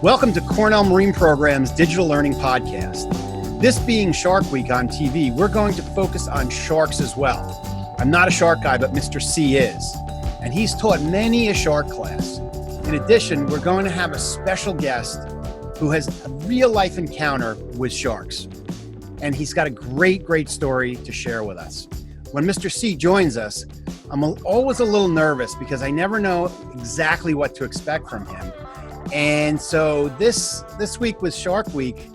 Welcome to Cornell Marine Program's Digital Learning Podcast. This being Shark Week on TV, we're going to focus on sharks as well. I'm not a shark guy, but Mr. C is, and he's taught many a shark class. In addition, we're going to have a special guest who has a real-life encounter with sharks, and he's got a great story to share with us. When Mr. C joins us, I'm always a little nervous because I never know exactly what to expect from him. And so this week with Shark Week,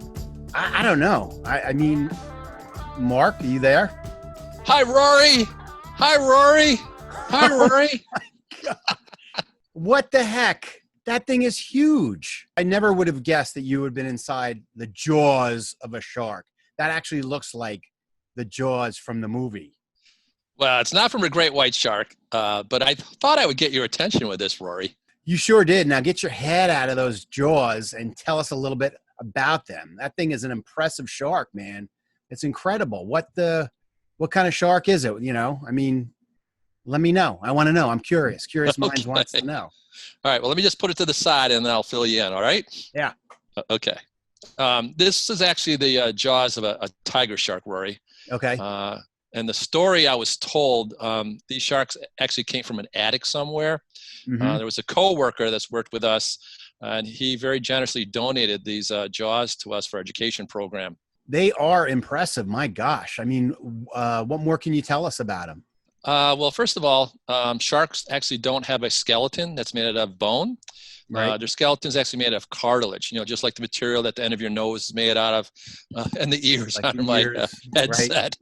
I don't know. I mean, Mark, are you there? Hi, Rory. Hi, Rory. Hi, Rory. What the heck? That thing is huge. I never would have guessed that you would have been inside the jaws of a shark. That actually looks like the jaws from the movie. Well, it's not from a great white shark, but I thought I would get your attention with this, Rory. You sure did. Now get your head out of those jaws and tell us a little bit about them. That thing is an impressive shark, man. It's incredible. What kind of shark is it? You know, I mean, let me know. I want to know. I'm curious. Curious minds wants to know. All right. Well, let me just put it to the side and then I'll fill you in. All right. Yeah. Okay. This is actually the jaws of a tiger shark, Rory. Okay. And the story I was told, these sharks actually came from an attic somewhere. Mm-hmm. There was a coworker that's worked with us, and he very generously donated these jaws to us for our education program. They are impressive. My gosh. I mean, what more can you tell us about them? Well, first of all, sharks actually don't have a skeleton that's made out of bone. Right. Their skeleton is actually made of cartilage, just like the material that the end of your nose is made out of, and the ears like on my headset.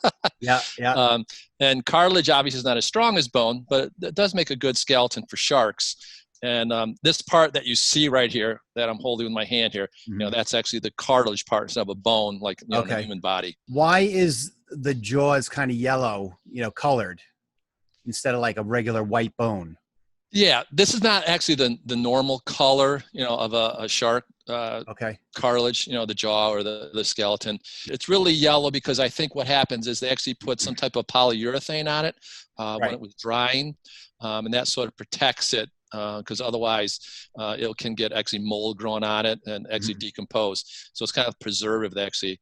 Right. Yeah. And cartilage obviously is not as strong as bone, but it does make a good skeleton for sharks. And this part that you see right here that I'm holding with my hand here, Mm-hmm. That's actually the cartilage part instead of a bone, like in the human body. Why is the jaws kind of yellow, colored instead of like a regular white bone? Yeah, this is not actually the normal color, of a shark cartilage, the jaw or the skeleton. It's really yellow because I think what happens is they actually put some type of polyurethane on it when it was drying, and that sort of protects it because otherwise it can get actually mold growing on it and actually decompose. So it's kind of preservative they actually,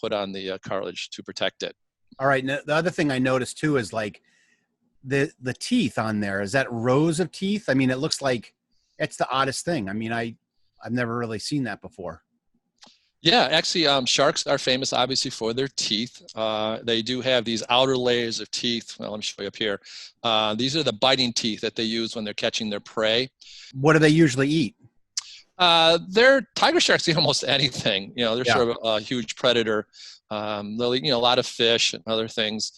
put on the cartilage to protect it. All right. Now, the other thing I noticed too is like the teeth on there. Is that rows of teeth? I mean, it looks like it's the oddest thing. I mean, I've never really seen that before. Yeah, actually, sharks are famous, obviously, for their teeth. They do have these outer layers of teeth. Well, let me show you up here. These are the biting teeth that they use when they're catching their prey. What do they usually eat? Tiger sharks eat almost anything. They're sort of a huge predator. They'll eat, a lot of fish and other things.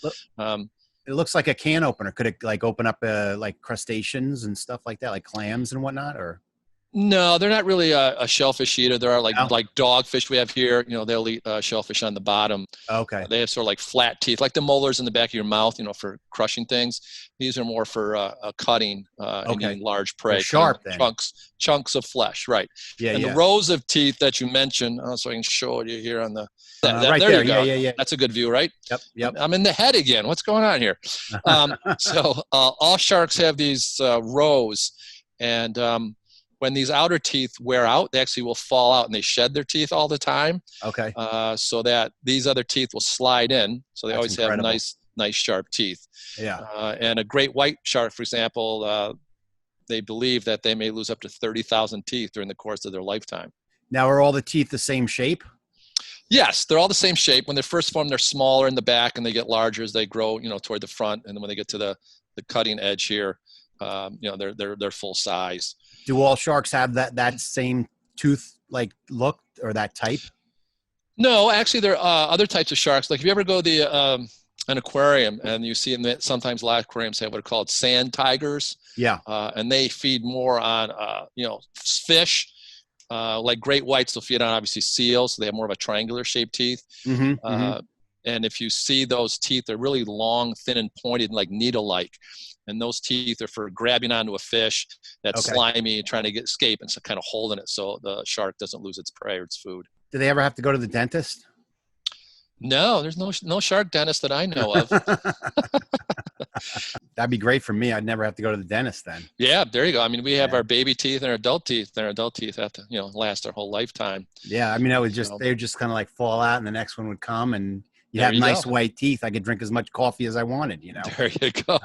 It looks like a can opener. Could it like open up like crustaceans and stuff like that, like clams and whatnot, or? No, they're not really a shellfish eater. There are like dogfish we have here. They'll eat shellfish on the bottom. Okay. They have sort of like flat teeth, like the molars in the back of your mouth, for crushing things. These are more for cutting and eating large prey. They're sharp then. Chunks of flesh, right. Yeah, and the rows of teeth that you mentioned, so I can show you here on the... right there you go. Yeah. That's a good view, right? Yep. I'm in the head again. What's going on here? So all sharks have these rows, and when these outer teeth wear out, they actually will fall out and they shed their teeth all the time. Okay. So that these other teeth will slide in. So they always have nice sharp teeth. Yeah. And a great white shark, for example, they believe that they may lose up to 30,000 teeth during the course of their lifetime. Now, are all the teeth the same shape? Yes, they're all the same shape. When they're first formed, they're smaller in the back and they get larger as they grow, toward the front. And then when they get to the cutting edge here, they're full size. Do all sharks have that same tooth like look or that type? No, actually, there are other types of sharks. Like if you ever go to an aquarium and you see sometimes live aquariums have what are called sand tigers. Yeah. And they feed more on fish. Like great whites will feed on obviously seals, so they have more of a triangular shaped teeth. And if you see those teeth, they're really long, thin, and pointed, like needle-like. And those teeth are for grabbing onto a fish that's slimy and trying to escape and so kind of holding it so the shark doesn't lose its prey or its food. Do they ever have to go to the dentist? No, there's no shark dentist that I know of. That'd be great for me. I'd never have to go to the dentist then. Yeah, there you go. I mean, we have our baby teeth and our adult teeth. And our adult teeth have to, last our whole lifetime. Yeah, I mean, they would just kind of like fall out, and the next one would come, and you have nice white teeth. I could drink as much coffee as I wanted. There you go.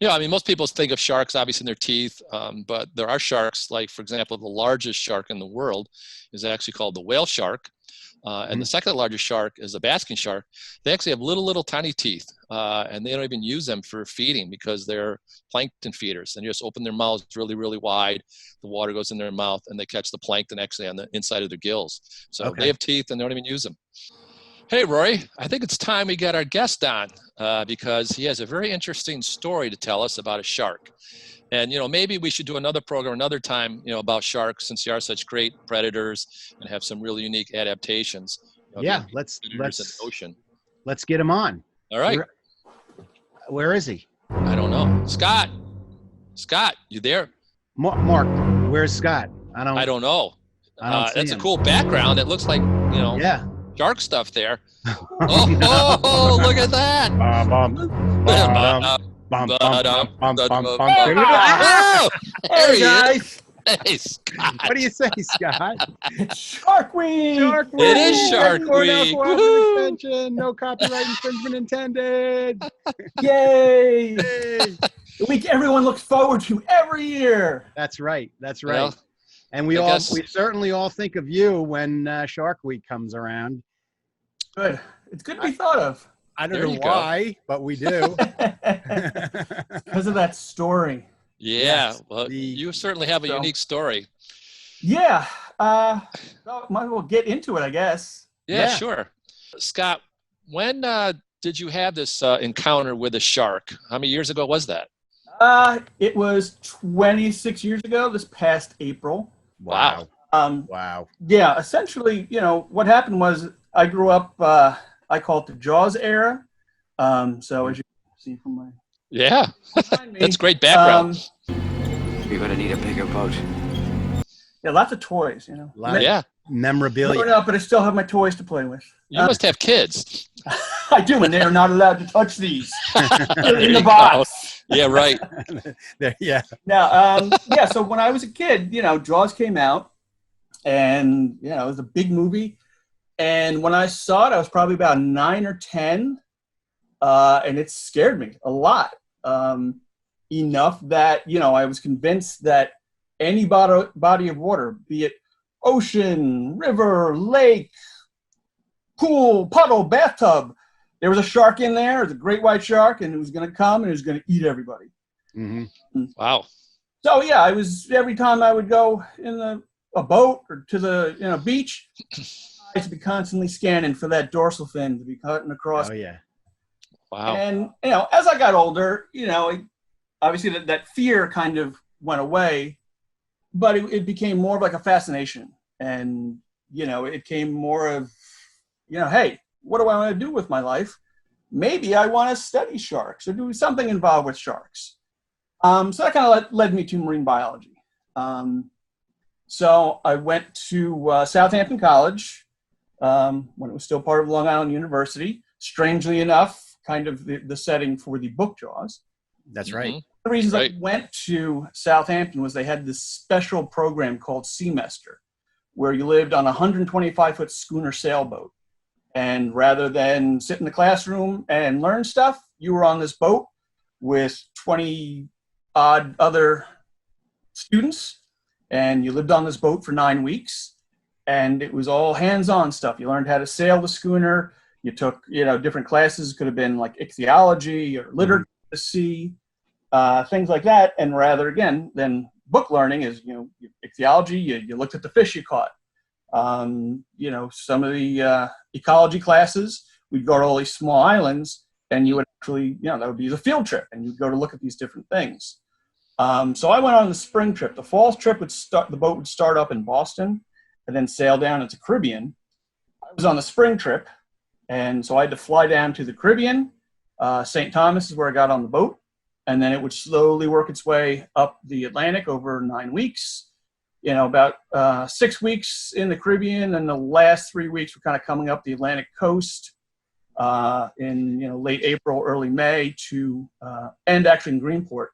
I mean, most people think of sharks obviously in their teeth, but there are sharks. Like, for example, the largest shark in the world is actually called the whale shark. And the second largest shark is the basking shark. They actually have little tiny teeth, and they don't even use them for feeding because they're plankton feeders. And you just open their mouths really, really wide. The water goes in their mouth, and they catch the plankton actually on the inside of their gills. So they have teeth, and they don't even use them. Hey, Rory, I think it's time we got our guest on because he has a very interesting story to tell us about a shark. And, maybe we should do another program another time, about sharks, since they are such great predators and have some really unique adaptations. Let's in the ocean. Let's get him on. All right. Where is he? I don't know. Scott, you there? Mark, where's Scott? I don't know. That's a cool background. It looks like, shark stuff there. Oh, look at that. Hey guys. Hey, Scott. What do you say, Scott? It's Shark Week. It is Shark Week. Extension. No copyright infringement intended. Yay. The week everyone looks forward to every year. That's right. Well, and we certainly all think of you when Shark Week comes around. Good. It's good to be thought of. I don't know why, but we do. Because of that story. Yeah. Yes, well, you certainly have a unique story. Yeah. Might as well get into it, I guess. Yeah, sure. Scott, when did you have this encounter with a shark? How many years ago was that? It was 26 years ago, this past April. Wow. Wow. Yeah, essentially, what happened was I grew up, I call it the Jaws era. So as you can see from my... Yeah, that's great background. You're going to need a bigger boat. Yeah, lots of toys, Memorabilia. Growing up, but I still have my toys to play with. You must have kids. I do, and they are not allowed to touch these. In the box. Yeah, right. Yeah. Now, so when I was a kid, Jaws came out, and, it was a big movie. And when I saw it, I was probably about 9 or 10, and it scared me a lot. Enough that, I was convinced that any body of water, be it ocean, river, lake, pool, puddle, bathtub, there was a shark in there. It was a great white shark, and it was going to come and it was going to eat everybody. Mm-hmm. Wow. So, every time I would go in a boat or to the beach, I used to be constantly scanning for that dorsal fin to be cutting across. Oh, yeah. Wow. And, as I got older, obviously that fear kind of went away, but it became more of like a fascination. And, it came more of, hey, what do I want to do with my life? Maybe I want to study sharks or do something involved with sharks. So that kind of led me to marine biology. So I went to Southampton College when it was still part of Long Island University. Strangely enough, kind of the setting for the book Jaws. That's right. Mm-hmm. The reasons I went to Southampton was they had this special program called Semester, where you lived on a 125-foot schooner sailboat. And rather than sit in the classroom and learn stuff, you were on this boat with 20-odd other students, and you lived on this boat for 9 weeks. And it was all hands-on stuff. You learned how to sail the schooner. You took, different classes. Could have been like ichthyology or literature to sea, things like that. And rather, again, than book learning is, ichthyology, you looked at the fish you caught. Some of the ecology classes, we'd go to all these small islands, and you would actually, that would be a field trip, and you'd go to look at these different things. So I went on the spring trip. The fall trip the boat would start up in Boston and then sail down into the Caribbean. I was on the spring trip, and so I had to fly down to the Caribbean. St. Thomas is where I got on the boat, and then it would slowly work its way up the Atlantic over 9 weeks. about 6 weeks in the Caribbean, and the last 3 weeks were kind of coming up the Atlantic coast in late April, early May to end actually in Greenport.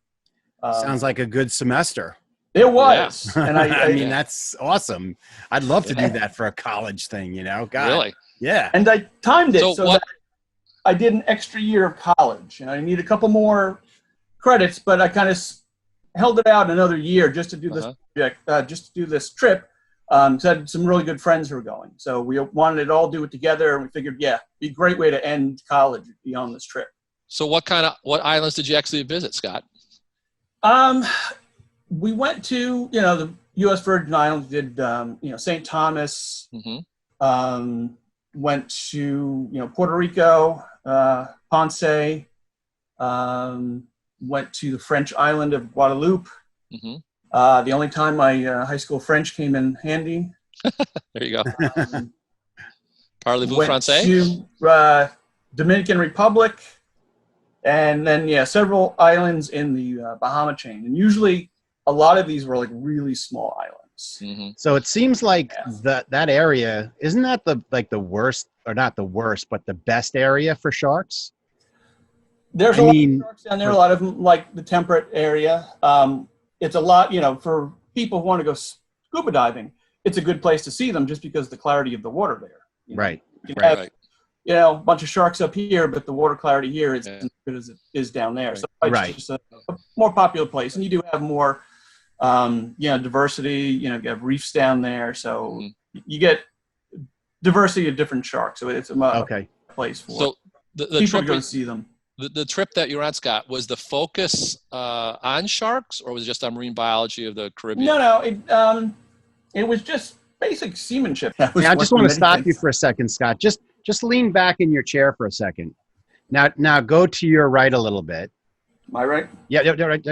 Sounds like a good semester. It was, yeah. and I mean that's awesome. I'd love to do that for a college thing. God. Really? Yeah. And I timed it so that I did an extra year of college. I need a couple more credits, but I kind of held it out another year just to do this project, just to do this trip. So I had some really good friends who were going. So we wanted to all do it together, and we figured, it'd be a great way to end college, be on this trip. So what islands did you actually visit, Scott? We went to, the U.S. Virgin Islands, did, St. Thomas, went to, Puerto Rico, Ponce, went to the French island of Guadeloupe. The only time my high school French came in handy. There you go. Parlez-vous went français? To Dominican Republic, and then, several islands in the Bahama chain. And usually a lot of these were like really small islands. So it seems like that area, isn't that the worst, or not the worst, but the best area for sharks? There's a lot of sharks down there, a lot of them like the temperate area. It's a lot, for people who want to go scuba diving, it's a good place to see them just because of the clarity of the water there. Right. You can have, a bunch of sharks up here, but the water clarity here is as good as it is down there. So it's just a more popular place. And you do have more, diversity, you have reefs down there. So you get diversity of different sharks. So it's a place for so the people to go see them. The trip that you were on, Scott, was the focus on sharks, or was it just on marine biology of the Caribbean? No. It was just basic seamanship. I just want to stop you for a second, Scott. Just lean back in your chair for a second. Now go to your right a little bit. Am I right? Yeah. Right.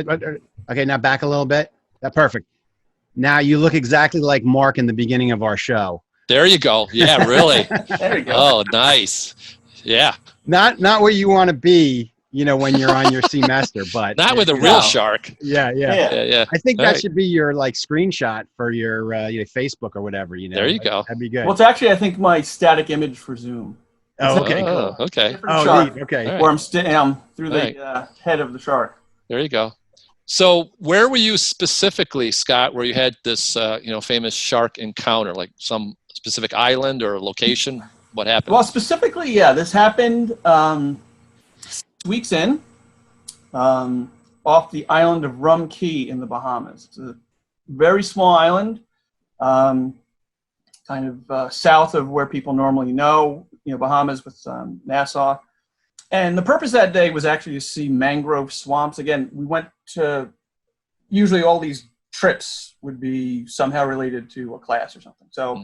Okay, now back a little bit. That's perfect. Now you look exactly like Mark in the beginning of our show. There you go. Yeah, really. There you go. Oh, nice. Yeah. Not where you want to be, when you're on your semester, but not with a real shark. Yeah. I think that should be your screenshot for your Facebook or whatever. There you go. That'd be good. Well, it's actually I think my static image for Zoom. Oh, okay. Cool. Okay. Neat. Okay. Right. Where I'm through the head of the shark. There you go. So where were you specifically, Scott, where you had this famous shark encounter, like some specific island or location? What happened? Well, specifically, this happened 6 weeks in, off the island of Rum Cay in the Bahamas. It's a very small island, kind of south of where people normally know, Bahamas with Nassau. And the purpose that day was actually to see mangrove swamps. Again, we went to, usually all these trips would be somehow related to a class or something. So.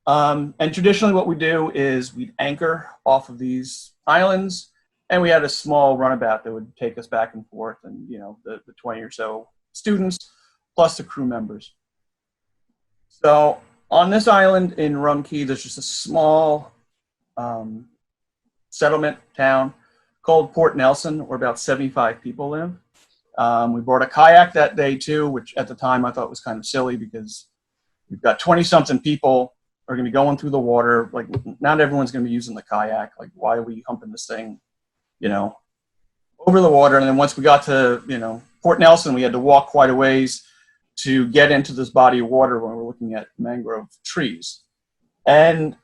And traditionally what we do is we'd anchor off of these islands, and we had a small runabout that would take us back and forth, and the 20 or so students plus the crew members. So on this island in Rum Cay, there's just a small settlement town called Port Nelson, where about 75 people live. We brought a kayak that day too, which at the time I thought was kind of silly because we've got 20-something people are going to be going through the water. Like, not everyone's going to be using the kayak. Like, why are we humping this thing, over the water? And then once we got to, Port Nelson, we had to walk quite a ways to get into this body of water when we're looking at mangrove trees. And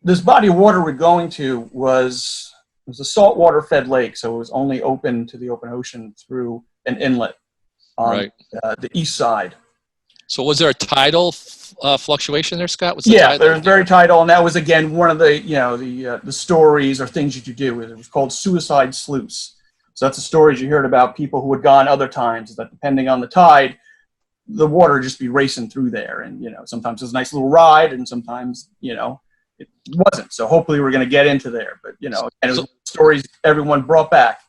this body of water we're going to was a saltwater fed lake. So it was only open to the open ocean through an inlet on the east side. So was there a tidal fluctuation there, Scott? There was very tidal, and that was again one of the the stories or things that you do. It was called suicide sluice. So that's the stories you heard about people who had gone other times. Is that depending on the tide, the water would just be racing through there, and sometimes it was a nice little ride, and sometimes it wasn't. So hopefully we're going to get into there, but and it was stories everyone brought back.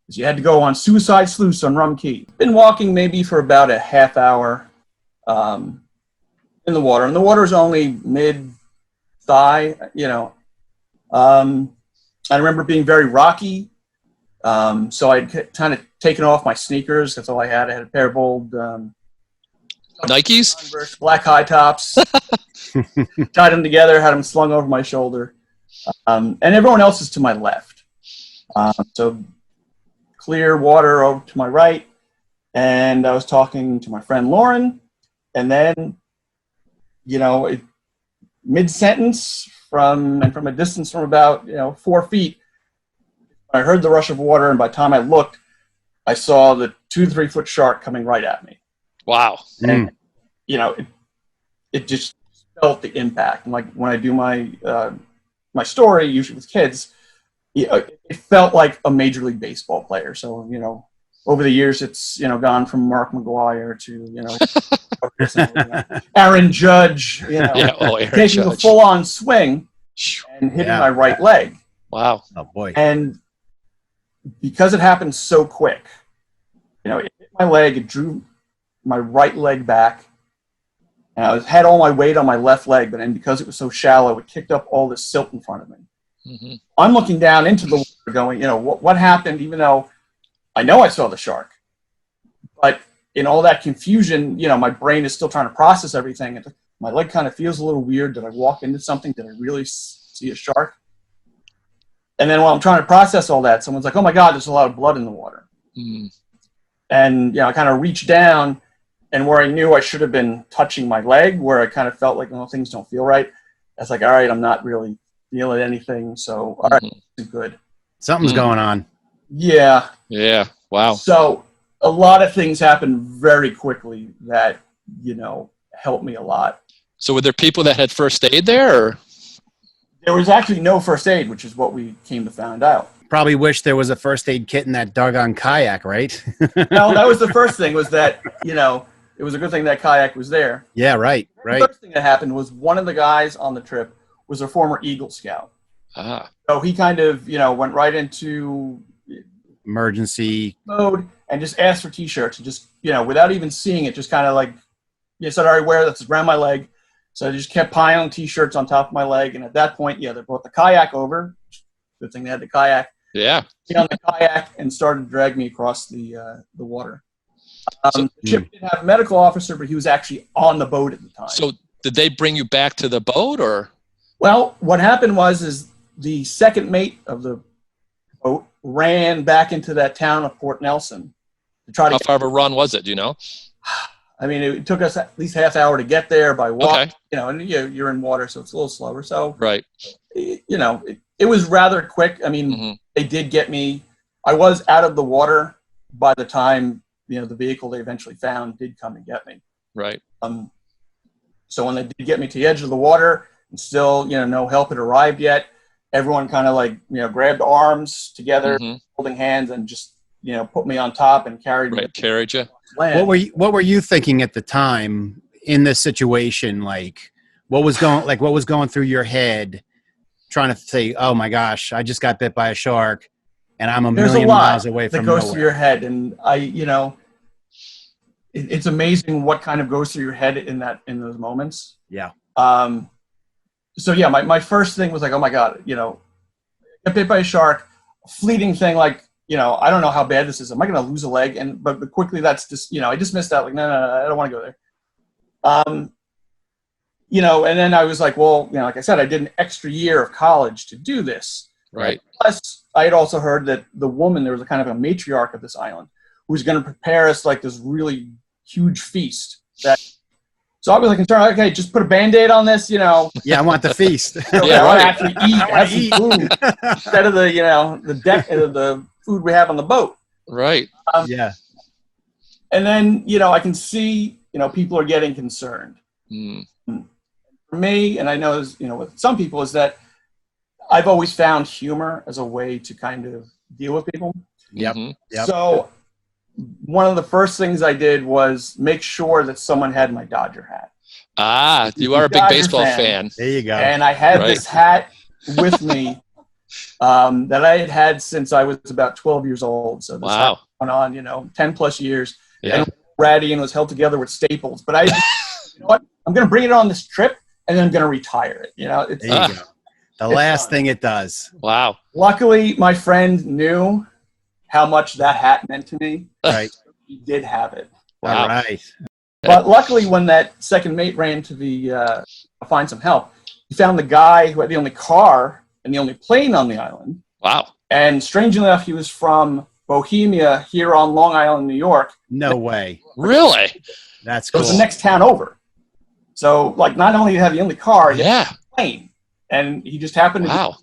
Is you had to go on suicide sluice on Rum Cay. Been walking maybe for about a half hour. In the water, and the water is only mid-thigh, I remember being very rocky, so I'd kind of taken off my sneakers. That's all I had. I had a pair of old Nikes? Converse, black high tops, tied them together, had them slung over my shoulder. And everyone else is to my left. So clear water over to my right. And I was talking to my friend Lauren. And then, mid-sentence from a distance from about, 4 feet, I heard the rush of water. And by the time I looked, I saw the 2-3 foot shark coming right at me. Wow. And, it just felt the impact. And like when I do my my story, usually with kids, it felt like a Major League Baseball player. So, over the years, it's, gone from Mark McGwire to, Aaron Judge, Aaron taking Judge. a full-on swing and hitting my right leg. Wow. Oh, boy. And because it happened so quick, it hit my leg, it drew my right leg back, and I had all my weight on my left leg, but then because it was so shallow, it kicked up all this silt in front of me. Mm-hmm. I'm looking down into the water going, what happened, even though I know I saw the shark. But in all that confusion, my brain is still trying to process everything. And my leg kind of feels a little weird. Did I walk into something? Did I really see a shark? And then while I'm trying to process all that, someone's like, oh my God, there's a lot of blood in the water. Mm. And, I kind of reached down, and where I knew I should have been touching my leg, where I kind of felt like, things don't feel right. I was like, all right, I'm not really feeling anything. So, all right, this is good. Something's going on. Yeah. Yeah. Wow. So a lot of things happened very quickly that, helped me a lot. So were there people that had first aid there? Or? There was actually no first aid, which is what we came to find out. Probably wish there was a first aid kit in that doggone kayak, right? No, that was the first thing, was that, it was a good thing that kayak was there. Yeah, right. The first thing that happened was one of the guys on the trip was a former Eagle Scout. Ah. So he kind of, went right into emergency mode and just asked for T-shirts, and just, without even seeing it, just kind of like, said, all right, wear that's around my leg. So I just kept piling T-shirts on top of my leg. And at that point, they brought the kayak over. Good thing they had the kayak. Yeah. Get on the kayak and started to drag me across the water. The ship didn't have a medical officer, but he was actually on the boat at the time. So did they bring you back to the boat, or? Well, what happened was the second mate of the boat ran back into that town of Port Nelson to try to. How far of a run was it? Do you know? I mean, it took us at least half hour to get there by walk. Okay. And you're in water, so it's a little slower. So right. It was rather quick. I mean, They did get me. I was out of the water by the time the vehicle they eventually found did come and get me. Right. So when they did get me to the edge of the water, and still no help had arrived yet, everyone kind of like grabbed arms together, holding hands, and just put me on top and carried me. Carried you. What were you thinking at the time in this situation? Like, what was going through your head, trying to say, "Oh my gosh, I just got bit by a shark, and I'm a million miles away from nowhere." That goes through your head, and it's amazing what kind of goes through your head in those moments. Yeah. So yeah, my first thing was like, oh my God, got bit by a shark. Fleeting thing, like, I don't know how bad this is. Am I going to lose a leg? But quickly, that's just, I dismissed that. Like, no, I don't want to go there. And then I was like, well, like I said, I did an extra year of college to do this. Right. Plus, I had also heard that there was a kind of a matriarch of this island who was going to prepare us like this really huge feast. So I was like, okay, just put a Band-Aid on this, Yeah, I want the feast. I want to actually eat, have some food instead of the deck of the food we have on the boat. Right. Yeah. And then, I can see, people are getting concerned. For me, and I know, with some people, is that I've always found humor as a way to kind of deal with people. Yep. Yep. So one of the first things I did was make sure that someone had my Dodger hat. Ah, you are a big baseball fan. There you go. And I had this hat with me that I had since I was about 12 years old. So this hat went on, 10 plus years. Yeah. And ratty and was held together with staples. But you know what? I'm going to bring it on this trip, and then I'm going to retire it. There you go. The last thing it does. Wow. Luckily, my friend knew how much that hat meant to me. Right. He did have it. Wow. All right. But luckily, when that second mate ran to the find some help, he found the guy who had the only car and the only plane on the island. Wow. And strangely enough, he was from Bohemia here on Long Island, New York. No way. Really? That's cool. It was the next town over. So, like, not only did he have the only car, he had the plane. And he just happened to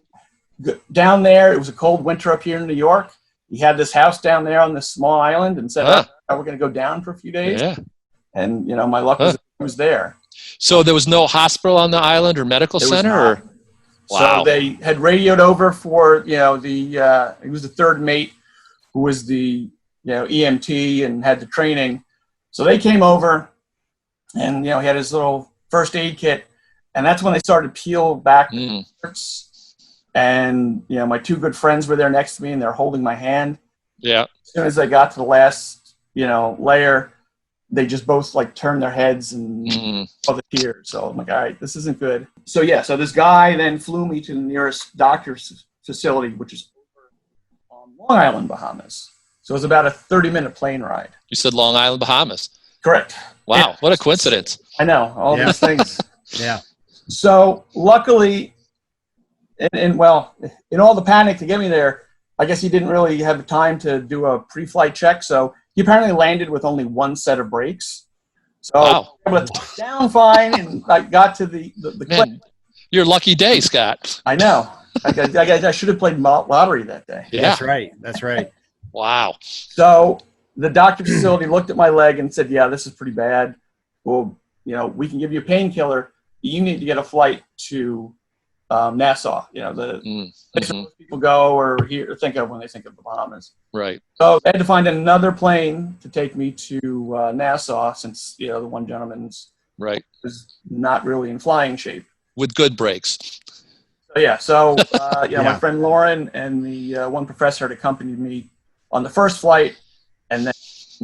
go down there. It was a cold winter up here in New York. He had this house down there on this small island and said, oh, we're going to go down for a few days. Yeah. And, you know, my luck was there. So there was no hospital on the island or medical center? Or? Wow. So they had radioed over for, you know, he was the third mate who was the, you know, EMT and had the training. So they came over and, you know, he had his little first aid kit. And that's when they started to peel back the shirts. And, you know, my two good friends were there next to me and they're holding my hand. Yeah. As soon as I got to the last, you know, layer, they just both like turned their heads and saw the tears. So I'm like, all right, this isn't good. So yeah, so this guy then flew me to the nearest doctor's facility, which is on Long Island, Bahamas. So it was about a 30-minute plane ride. You said Long Island, Bahamas. Correct. Wow, yeah. What a coincidence. I know, all these things. Yeah. So luckily, and well, in all the panic to get me there, I guess he didn't really have time to do a pre-flight check. So he apparently landed with only one set of brakes. So I was down fine, and I got to the cliff. Your lucky day, Scott. I know. I should have played lottery that day. Yeah. That's right. That's right. Wow. So the doctor facility looked at my leg and said, yeah, this is pretty bad. Well, you know, we can give you a painkiller. You need to get a flight to Nassau, you know, the place most people go or think of when they think of the Bahamas. Right. So I had to find another plane to take me to Nassau since, you know, the one gentleman's was not really in flying shape. With good brakes. So, yeah. So, you know, my friend Lauren and the one professor had accompanied me on the first flight. And then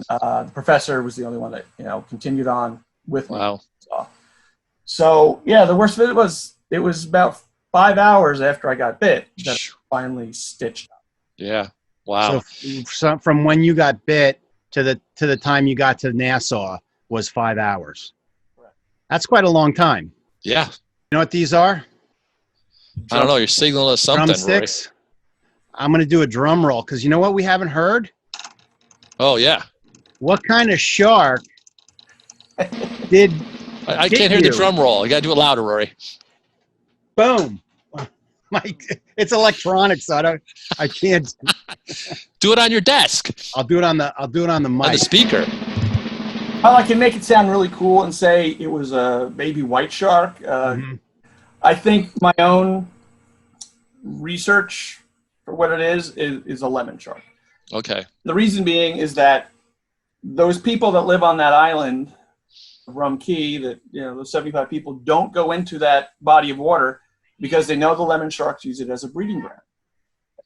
the professor was the only one that, you know, continued on with me. Wow. So, yeah, the worst of it was about 5 hours after I got bit that I finally stitched up. Yeah. Wow. So from when you got bit to the time you got to Nassau was 5 hours. Correct. That's quite a long time. Yeah. You know what these are? I don't know. You're signaling us something, drumsticks. Rory. I'm going to do a drum roll because you know what we haven't heard? Oh, yeah. What kind of shark did I can't hear the drum roll. You got to do it louder, Rory. Boom. It's electronic, so I can't. Do it on your desk. I'll do it on the mic. On the speaker. Well, I can make it sound really cool and say it was a baby white shark. I think my own research for what it is a lemon shark. Okay. The reason being is that those people that live on that island, Rum Key, that, you know, those 75 people don't go into that body of water because they know the lemon sharks use it as a breeding ground.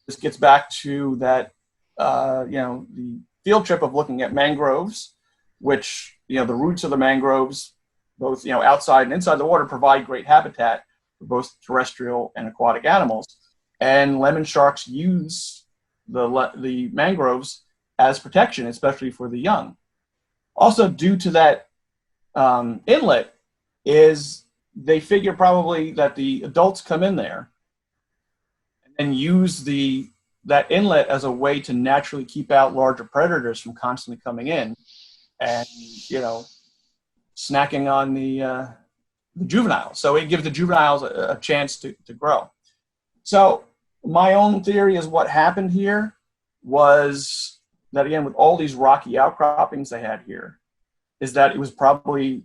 This gets back to that, you know, the field trip of looking at mangroves, which, you know, the roots of the mangroves, both, you know, outside and inside the water, provide great habitat for both terrestrial and aquatic animals. And lemon sharks use the mangroves as protection, especially for the young. Also, due to that inlet, is they figure probably that the adults come in there and use that inlet as a way to naturally keep out larger predators from constantly coming in and, you know, snacking on the juveniles. So it gives the juveniles a chance to grow. So my own theory is what happened here was that, again, with all these rocky outcroppings they had here, is that it was probably,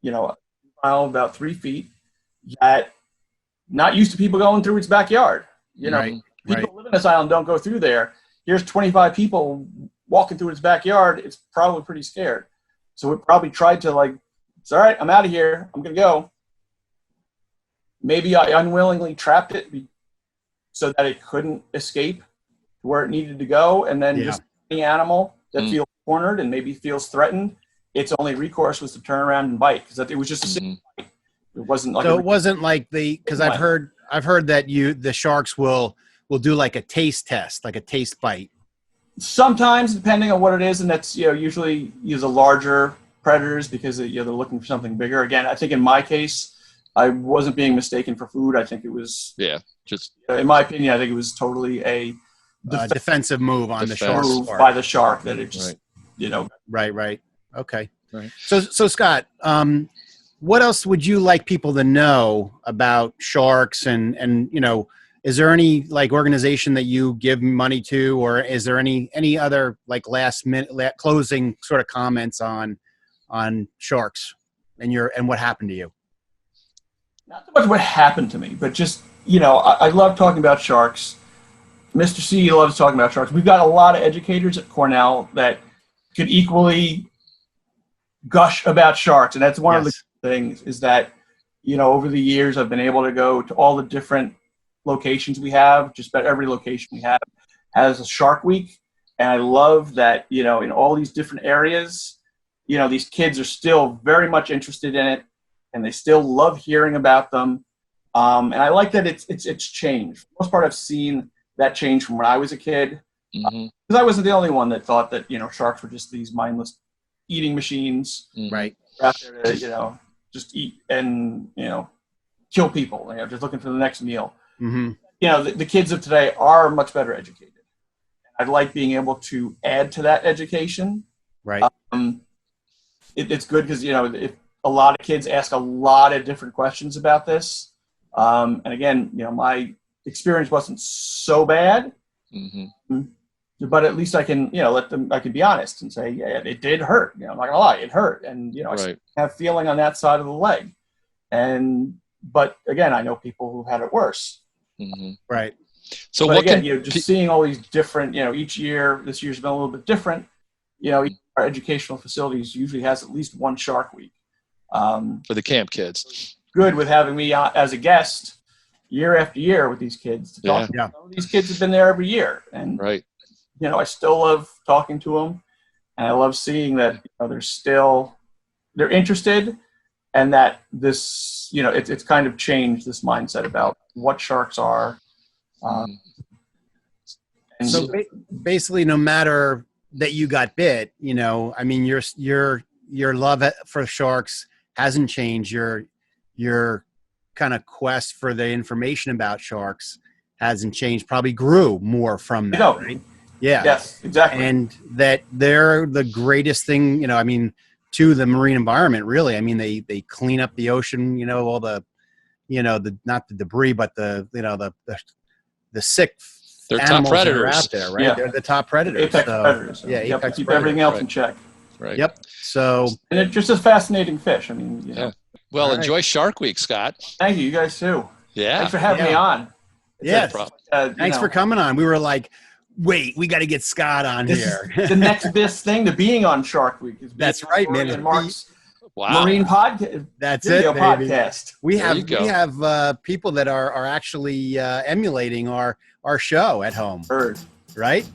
you know, a mile about 3 feet, that not used to people going through its backyard. You know, people who live in this island don't go through there. Here's 25 people walking through its backyard. It's probably pretty scared. So it probably tried to, like, it's all right, I'm out of here. I'm going to go. Maybe I unwillingly trapped it so that it couldn't escape where it needed to go. And then just any animal that feels cornered and maybe feels threatened, its only recourse was to turn around and bite, because it was just a single bite. It wasn't like it wasn't like because I've heard that the sharks will do like a taste test, like a taste bite. Sometimes, depending on what it is, and that's, you know, usually use a larger predators because they're looking for something bigger. Again, I think in my case, I wasn't being mistaken for food. I think it was, in my opinion, I think it was totally a defensive move on the shark by the shark that it just, Right. Okay. Right. So Scott, what else would you like people to know about sharks and is there any like organization that you give money to, or is there any other like last minute closing sort of comments on sharks and what happened to you? Not so much what happened to me, but just, I love talking about sharks. Mr. C loves talking about sharks. We've got a lot of educators at Cornell that could equally gush about sharks. And that's one of the things is that, over the years, I've been able to go to all the different locations we have. Just about every location we have has a Shark Week. And I love that, in all these different areas, these kids are still very much interested in it and they still love hearing about them. And I like that it's changed. For the most part, I've seen that change from when I was a kid. Because I wasn't the only one that thought that, sharks were just these mindless eating machines. Right. Out there to, just eat and, kill people. Just looking for the next meal. The kids of today are much better educated. I'd like being able to add to that education. Right. It's good because, if a lot of kids ask a lot of different questions about this. And again, my experience wasn't so bad. But at least I can, I can be honest and say, yeah, it did hurt. I'm not gonna lie, it hurt. And, I have feeling on that side of the leg. But again, I know people who've had it worse. Right. So but again, just seeing all these different, each year, this year's been a little bit different. Our educational facilities usually has at least one Shark Week. For the camp kids. Good with having me as a guest year after year with these kids. To talk to them. These kids have been there every year. And, I still love talking to them. And I love seeing that they're interested and that this, it's kind of changed this mindset about what sharks are. And so basically, no matter that you got bit, your love for sharks hasn't changed. Your kind of quest for the information about sharks hasn't changed. Probably grew more from that, right? Yeah. Yes, exactly. And that they're the greatest thing, to the marine environment, really. They clean up the ocean, all the, not the debris, but the sick they're animals top predators that are out there, right? Yeah. They're the top predators. Apex predators. Yeah, you have to keep everything else in check. Right. Yep. So. And it's just a fascinating fish. Well, enjoy Shark Week, Scott. Thank you. You guys too. Yeah. Thanks for having me on. Thanks for coming on. We were like, wait, we got to get Scott on here. The next best thing to being on Shark Week is that's right, man. And Mark's Marine podcast. That's video baby. Podcast. We have people that are actually emulating our show at home. Heard. Right?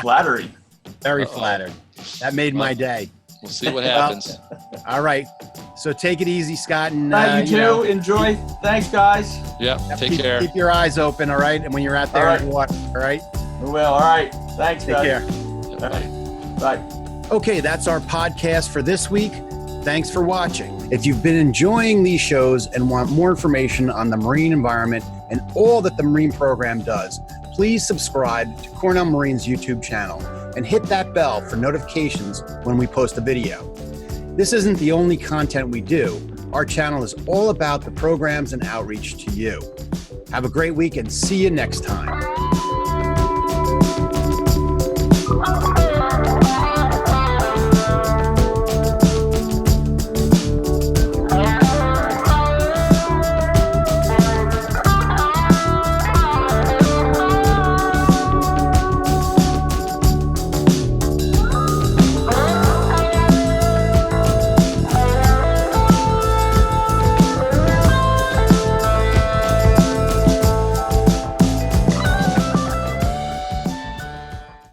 Flattery. Very flattered. That made my day. We'll see what happens. All right. So take it easy, Scott. And you too. Enjoy. Thanks, guys. Yeah. Take care. Keep your eyes open, all right? And when you're out there in the water, all right? We will. All right. Thanks, Take care. Bye. Okay, that's our podcast for this week. Thanks for watching. If you've been enjoying these shows and want more information on the marine environment and all that the Marine Program does, please subscribe to Cornell Marine's YouTube channel and hit that bell for notifications when we post a video. This isn't the only content we do. Our channel is all about the programs and outreach to you. Have a great week and see you next time.